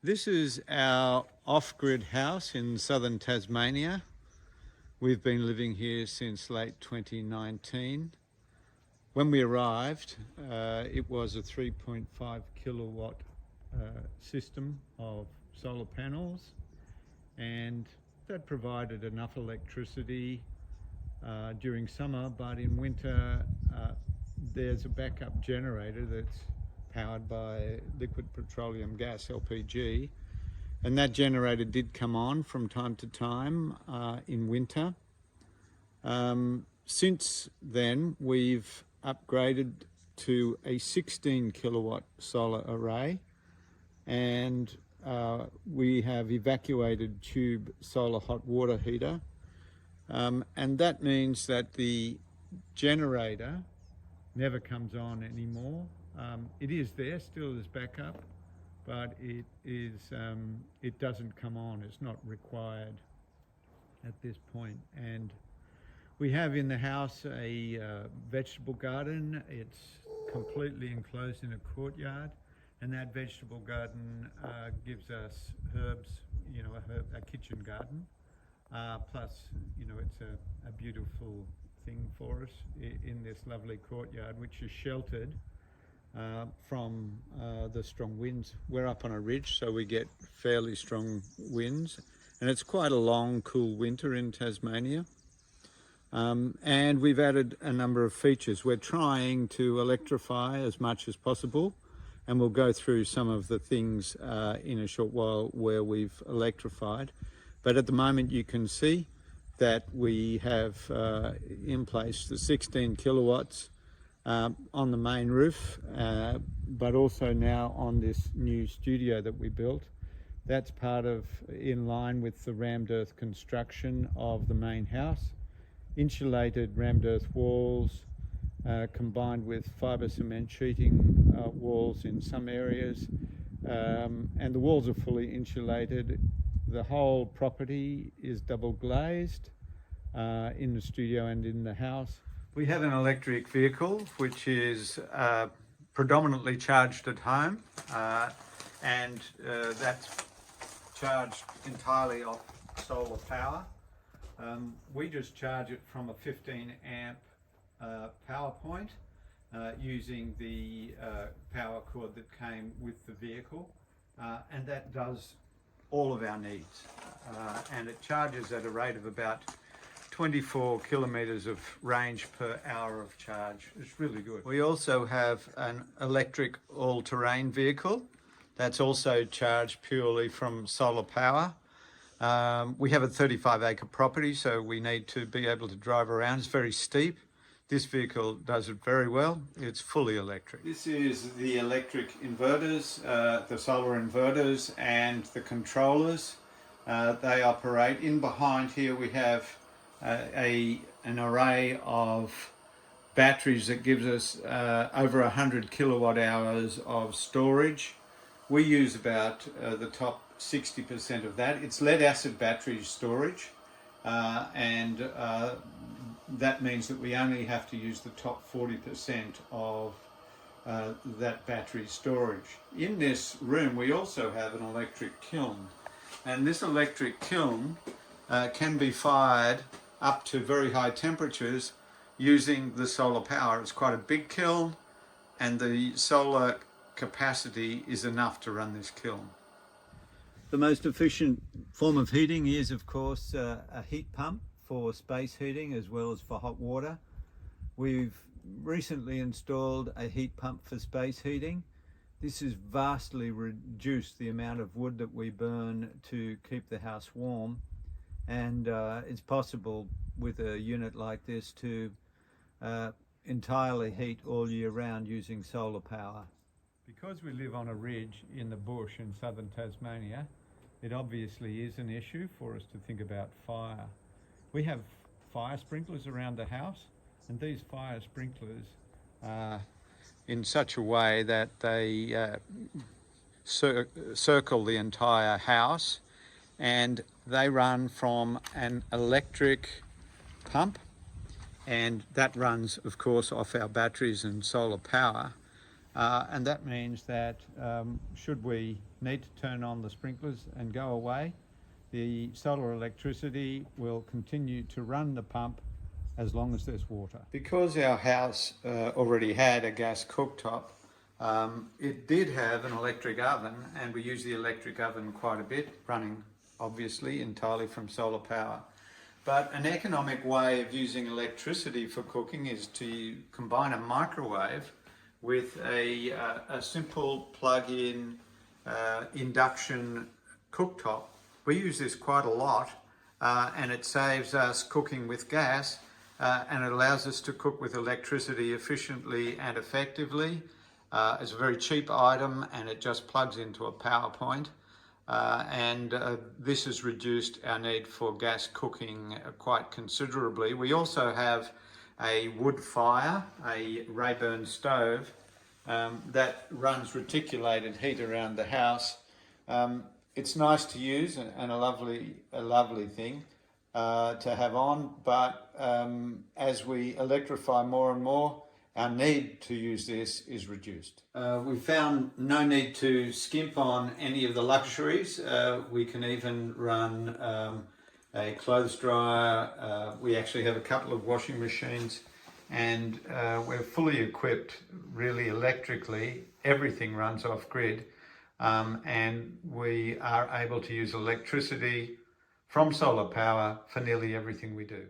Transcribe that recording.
This is our off-grid house in southern Tasmania. We've been living here since late 2019. When we arrived, it was a 3.5 kilowatt system of solar panels, and that provided enough electricity during summer, but in winter there's a backup generator that's powered by liquid petroleum gas, LPG, and that generator did come on from time to time in winter. Since then, we've upgraded to a 16 kilowatt solar array, and we have evacuated tube solar hot water heater, and that means that the generator never comes on anymore. It is there still as backup, but it doesn't come on. It's not required at this point. And we have in the house a vegetable garden. It's completely enclosed in a courtyard, and that vegetable garden gives us herbs, a kitchen garden. Plus, it's a beautiful thing for us in this lovely courtyard, which is sheltered from the strong winds. We're up on a ridge, so we get fairly strong winds, and it's quite a long, cool winter in Tasmania. And we've added a number of features. We're trying to electrify as much as possible, and we'll go through some of the things in a short while where we've electrified. But at the moment you can see that we have in place the 16 kilowatts on the main roof, but also now on this new studio that we built. That's in line with the rammed earth construction of the main house. Insulated rammed earth walls combined with fibre cement sheeting walls in some areas, and the walls are fully insulated. The whole property is double glazed in the studio and in the house. We have an electric vehicle which is predominantly charged at home, and that's charged entirely off solar power. We just charge it from a 15 amp power point using the power cord that came with the vehicle, and that does all of our needs, and it charges at a rate of about 24 kilometres of range per hour of charge. It's really good. We also have an electric all-terrain vehicle that's also charged purely from solar power. We have a 35-acre property, so we need to be able to drive around. It's very steep. This vehicle does it very well. It's fully electric. This is the electric inverters, the solar inverters and the controllers. They operate. In behind here we have an array of batteries that gives us over 100 kilowatt hours of storage. We use about the top 60% of that. It's lead acid battery storage, and that means that we only have to use the top 40% of that battery storage. In this room we also have an electric kiln, and this electric kiln can be fired up to very high temperatures using the solar power. It's quite a big kiln, and the solar capacity is enough to run this kiln. The most efficient form of heating is, of course, a heat pump for space heating as well as for hot water. We've recently installed a heat pump for space heating. This has vastly reduced the amount of wood that we burn to keep the house warm, and it's possible with a unit like this to entirely heat all year round using solar power. Because we live on a ridge in the bush in southern Tasmania, it obviously is an issue for us to think about fire. We have fire sprinklers around the house, and these fire sprinklers are in such a way that they circle the entire house, and they run from an electric pump, and that runs, of course, off our batteries and solar power. And that means that should we need to turn on the sprinklers and go away, the solar electricity will continue to run the pump as long as there's water. Because our house already had a gas cooktop, it did have an electric oven, and we use the electric oven quite a bit, running obviously entirely from solar power. But an economic way of using electricity for cooking is to combine a microwave with a simple plug-in induction cooktop. We use this quite a lot, and it saves us cooking with gas, and it allows us to cook with electricity efficiently and effectively. It's a very cheap item, and it just plugs into a power point. This has reduced our need for gas cooking quite considerably. We also have a wood fire, a Rayburn stove, that runs reticulated heat around the house. It's nice to use and a lovely thing to have on, but as we electrify more and more, our need to use this is reduced. We found no need to skimp on any of the luxuries. We can even run a clothes dryer. We actually have a couple of washing machines, and we're fully equipped really electrically. Everything runs off grid, and we are able to use electricity from solar power for nearly everything we do.